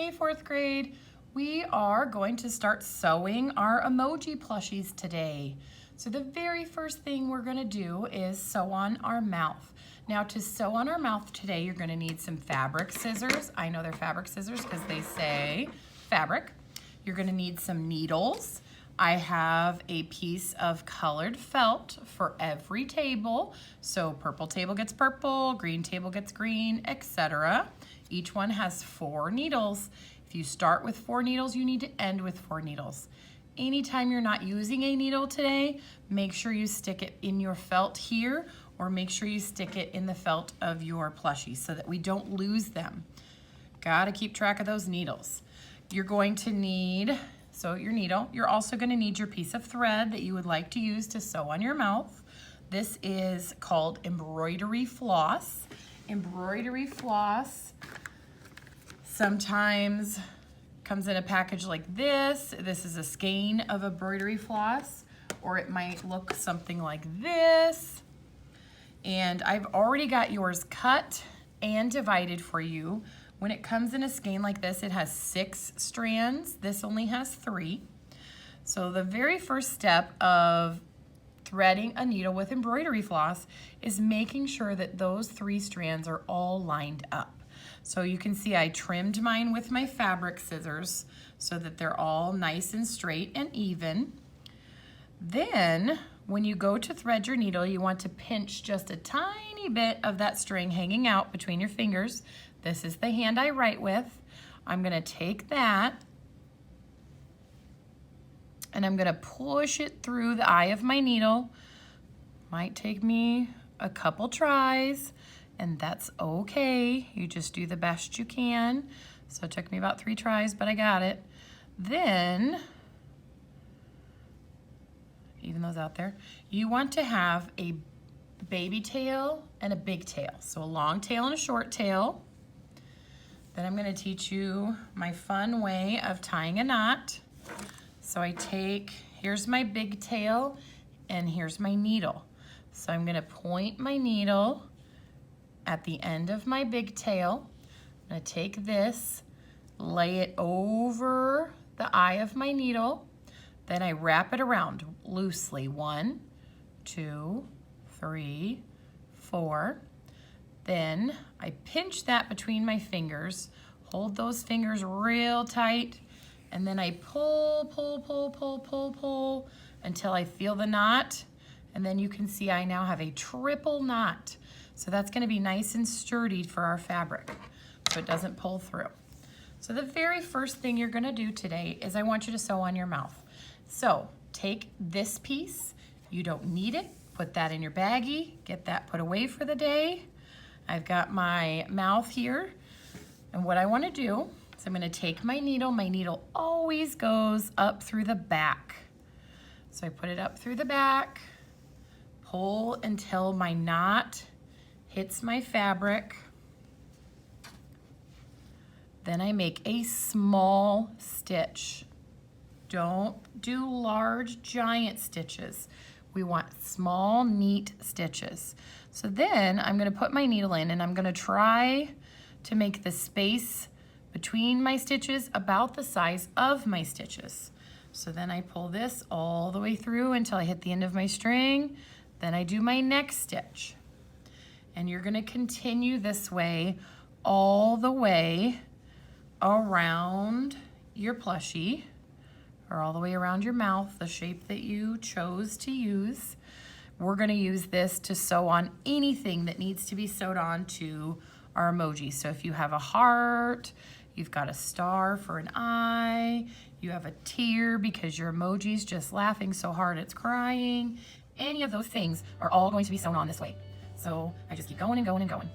Hey, fourth grade. We are going to start sewing our emoji plushies today. So the very first thing we're going to do is sew on our mouth. Now to sew on our mouth today, you're going to need some fabric scissors. I know they're fabric scissors because they say fabric. You're going to need some needles. I have a piece of colored felt for every table. So purple table gets purple, green table gets green, etc. Each one has 4 needles. If you start with 4 needles, you need to end with 4 needles. Anytime you're not using a needle today, make sure you stick it in your felt here, or make sure you stick it in the felt of your plushie so that we don't lose them. Gotta keep track of those needles. You're going to need, so your needle, you're also gonna need your piece of thread that you would like to use to sew on your mouth. This is called embroidery floss. Embroidery floss sometimes comes in a package like this. This is a skein of embroidery floss, or it might look something like this. And I've already got yours cut and divided for you. When it comes in a skein like this, it has 6 strands. This only has 3. So the very first step of threading a needle with embroidery floss is making sure that those 3 strands are all lined up. So you can see I trimmed mine with my fabric scissors so that they're all nice and straight and even. Then when you go to thread your needle, you want to pinch just a tiny bit of that string hanging out between your fingers. This is the hand I write with. I'm gonna take that and I'm gonna push it through the eye of my needle. Might take me a couple tries, and that's okay. You just do the best you can. So it took me about 3 tries, but I got it. Then, even those out there, you want to have a baby tail and a big tail. So a long tail and a short tail. Then I'm gonna teach you my fun way of tying a knot. So I take, here's my big tail and here's my needle. So I'm gonna point my needle at the end of my big tail. I'm gonna take this, lay it over the eye of my needle, then I wrap it around loosely. 1, 2, 3, 4. Then I pinch that between my fingers, hold those fingers real tight, and then I pull, pull, pull, pull, pull, pull until I feel the knot. And then you can see I now have a triple knot. So that's gonna be nice and sturdy for our fabric so it doesn't pull through. So the very first thing you're gonna do today is I want you to sew on your mouth. So take this piece, you don't need it, put that in your baggie, get that put away for the day. I've got my mouth here, and what I wanna do is I'm gonna take my needle always goes up through the back. So I put it up through the back, pull until my knot hits my fabric. Then I make a small stitch. Don't do large, giant stitches. We want small, neat stitches. So then I'm gonna put my needle in and I'm gonna try to make the space between my stitches about the size of my stitches. So then I pull this all the way through until I hit the end of my string. Then I do my next stitch. And you're gonna continue this way all the way around your plushie, or all the way around your mouth, the shape that you chose to use. We're gonna use this to sew on anything that needs to be sewed on to our emoji. So if you have a heart, you've got a star for an eye, you have a tear because your emoji's just laughing so hard it's crying, any of those things are all going to be sewn on this way. So I just keep going and going and going.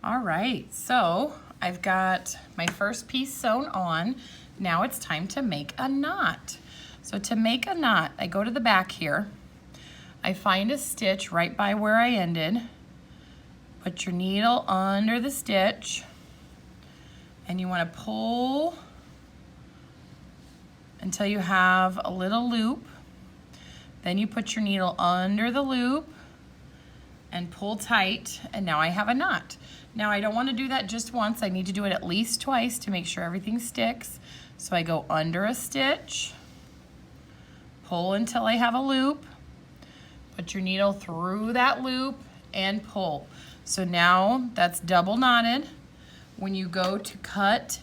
All right, so I've got my first piece sewn on. Now it's time to make a knot. So to make a knot, I go to the back here. I find a stitch right by where I ended. Put your needle under the stitch, and you want to pull until you have a little loop. Then you put your needle under the loop and pull tight, and now I have a knot. Now I don't want to do that just once. I need to do it at least twice to make sure everything sticks. So I go under a stitch, pull until I have a loop, put your needle through that loop and pull. So now that's double knotted. When you go to cut,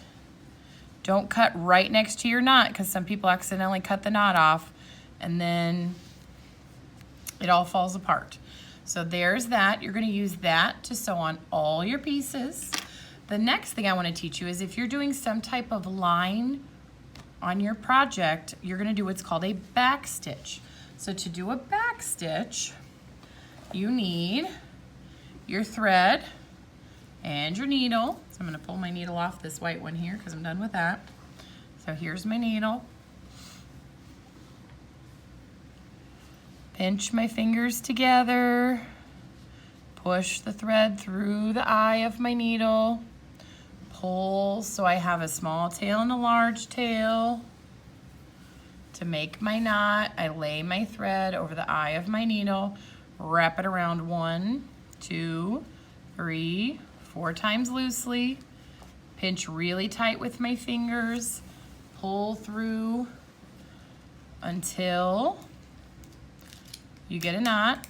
don't cut right next to your knot, because some people accidentally cut the knot off and then it all falls apart. So there's that. You're going to use that to sew on all your pieces. The next thing I want to teach you is if you're doing some type of line on your project, you're going to do what's called a back stitch. So to do a back stitch, you need your thread and your needle. So I'm going to pull my needle off this white one here because I'm done with that. So here's my needle. Pinch my fingers together, push the thread through the eye of my needle, pull so I have a small tail and a large tail. To make my knot, I lay my thread over the eye of my needle, wrap it around 1, 2, 3, 4 times loosely, pinch really tight with my fingers, pull through until you get a knot.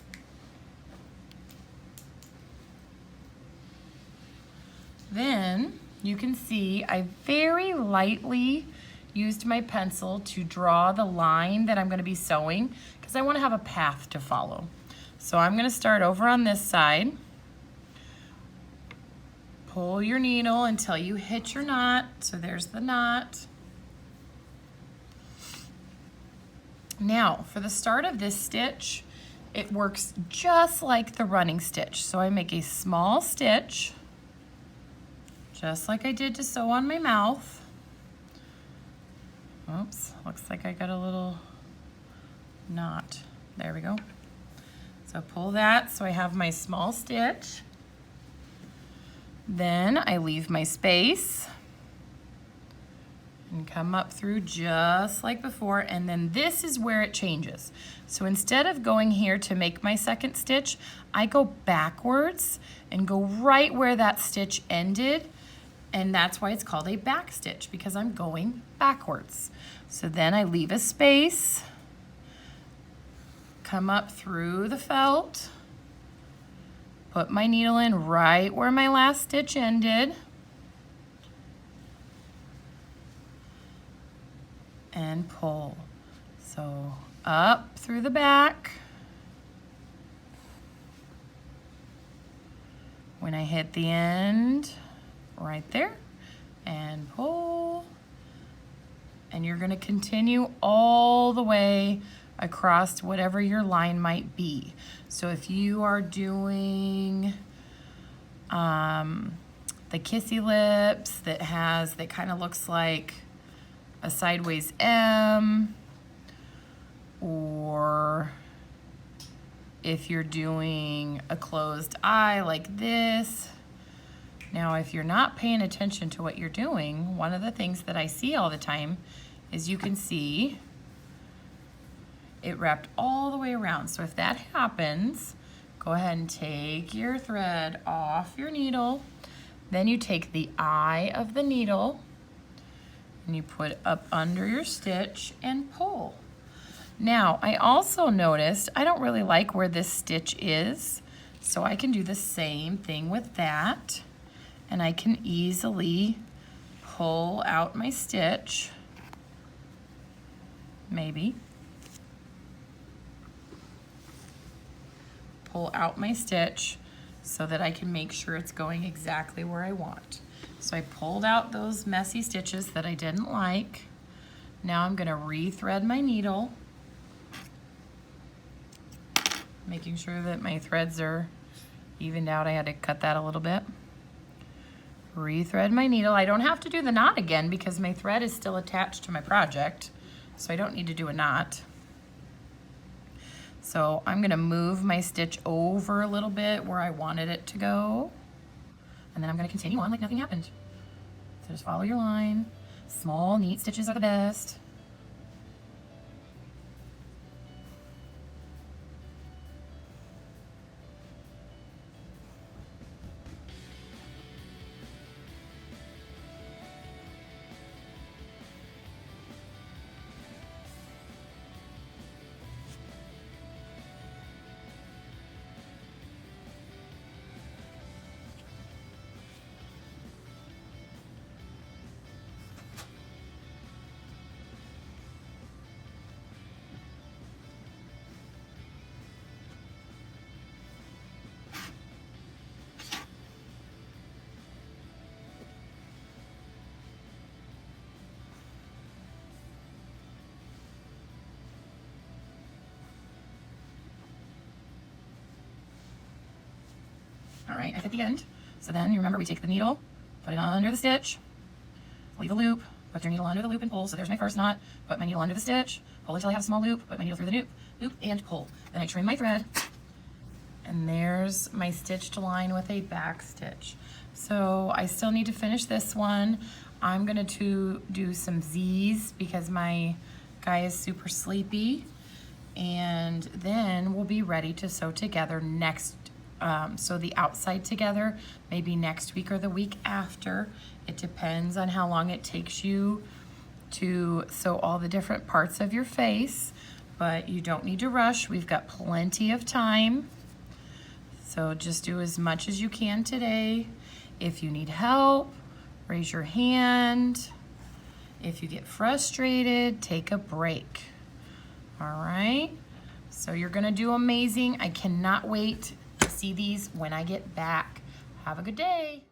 Then you can see I very lightly used my pencil to draw the line that I'm going to be sewing because I want to have a path to follow. So I'm going to start over on this side. Pull your needle until you hit your knot. So there's the knot. Now for the start of this stitch, it works just like the running stitch. So I make a small stitch, just like I did to sew on my mouth. Oops, looks like I got a little knot. There we go. So pull that so I have my small stitch. Then I leave my space and come up through just like before, and then this is where it changes. So instead of going here to make my second stitch, I go backwards and go right where that stitch ended, and that's why it's called a back stitch, because I'm going backwards. So then I leave a space, come up through the felt, put my needle in right where my last stitch ended, and pull. So up through the back. When I hit the end, right there, and pull. And you're going to continue all the way across whatever your line might be. So if you are doing the kissy lips that kind of looks like a sideways M, or if you're doing a closed eye like this. Now, if you're not paying attention to what you're doing, one of the things that I see all the time is you can see it wrapped all the way around. So if that happens, go ahead and take your thread off your needle. Then you take the eye of the needle and you put it up under your stitch and pull. Now, I also noticed I don't really like where this stitch is, so I can do the same thing with that, and I can easily pull out my stitch, maybe. Pull out my stitch so that I can make sure it's going exactly where I want. So I pulled out those messy stitches that I didn't like. Now I'm going to re-thread my needle, making sure that my threads are evened out. I had to cut that a little bit. Rethread my needle. I don't have to do the knot again because my thread is still attached to my project, so I don't need to do a knot. So I'm gonna move my stitch over a little bit where I wanted it to go, and then I'm gonna continue on like nothing happened. So just follow your line. Small, neat stitches are the best. All right, I'm at the end. So then you remember we take the needle, put it under the stitch, leave a loop, put your needle under the loop and pull. So there's my first knot, put my needle under the stitch, pull until I have a small loop, put my needle through the loop and pull. Then I trim my thread, and there's my stitched line with a back stitch. So I still need to finish this one. I'm gonna do some Z's because my guy is super sleepy, and then we'll be ready to sew together next. Sew the outside together maybe next week or the week after. It depends on how long it takes you to sew all the different parts of your face, but you don't need to rush. We've got plenty of time. So just do as much as you can today. If you need help, raise your hand. If you get frustrated, take a break. All right, so you're gonna do amazing. I cannot wait to see these when I get back. Have a good day.